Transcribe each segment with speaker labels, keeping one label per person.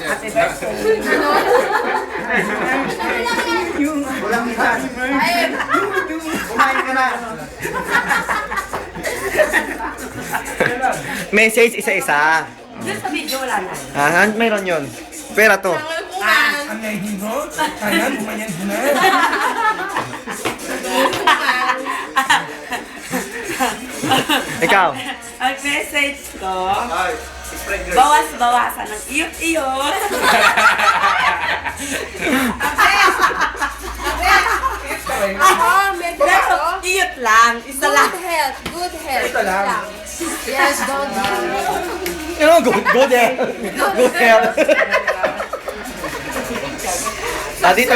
Speaker 1: Happy birthday.
Speaker 2: Walang ilan. Kumain ka na.
Speaker 3: Message isa-isa.
Speaker 1: Doon sa video wala na.
Speaker 3: Ah, mayroon yun. Pera to.
Speaker 4: Ang naihingo? Ayan, kumayan ko na.
Speaker 3: Ikaw.
Speaker 1: Ang message ko, bawas-bawasan ng iyot-iyot. Pero iyot lang, isa lang.
Speaker 5: Good health.
Speaker 4: Ito lang.
Speaker 5: Yes, don't
Speaker 3: You know, go there. Go there. Ah, dito.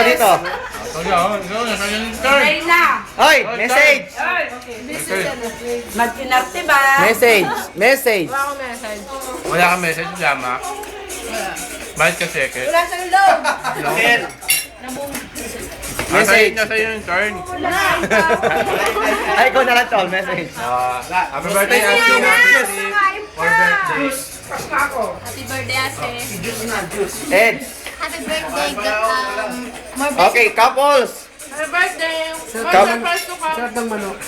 Speaker 1: Ready na.
Speaker 3: Hoy, message.
Speaker 1: Mag-inarte ba?
Speaker 3: Message.
Speaker 5: Wala akong message.
Speaker 4: Wala kang message, Lama. Bakit ka second?
Speaker 5: Wala siyang loob.
Speaker 3: Message.
Speaker 4: Nasa yung turn.
Speaker 3: Ay, ikaw na lang tol, message.
Speaker 4: Happy birthday, Ate. For birthday.
Speaker 5: Happy birthday, Ate.
Speaker 3: Ed.
Speaker 5: Happy birthday, more
Speaker 3: Okay, couples.
Speaker 5: Happy birthday.
Speaker 3: Come.
Speaker 5: Surprise ko ka.
Speaker 4: Sarap ng manok.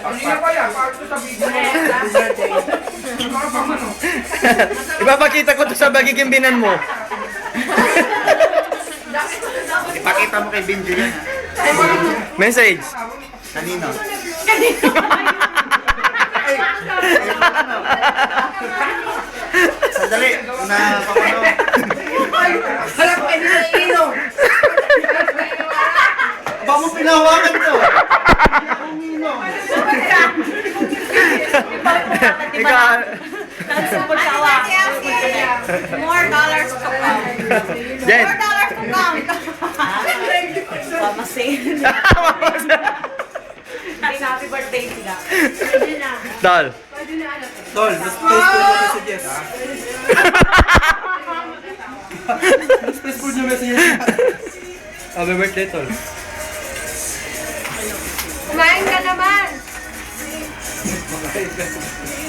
Speaker 4: Hindi pa yan, para ito sa video. Happy birthday. Sarap ng manok.
Speaker 3: Ipapakita ko to sa bagigimbinan mo.
Speaker 2: Ipakita mo kay Benjo yan.
Speaker 3: Message.
Speaker 2: Kanino? Sandali. Napapano.
Speaker 1: Wala ko ino.
Speaker 2: Ba mo pinahawakan to?
Speaker 3: Ikaw.
Speaker 1: More dollars to come.
Speaker 3: Jen.
Speaker 1: More dollars to come. Pamasin. Happy birthday sila.
Speaker 3: Tol.
Speaker 2: Tol, mas Facebook mo sa Jess. Mas Facebook nyo message.
Speaker 3: Happy birthday, Tol.
Speaker 5: Kumain ka naman.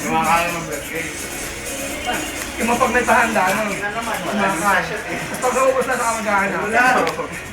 Speaker 4: Kumakain ng birthday. Yung mga pag may pahanda, ano? Kumakain. Pag naubos na sa kamag-anak.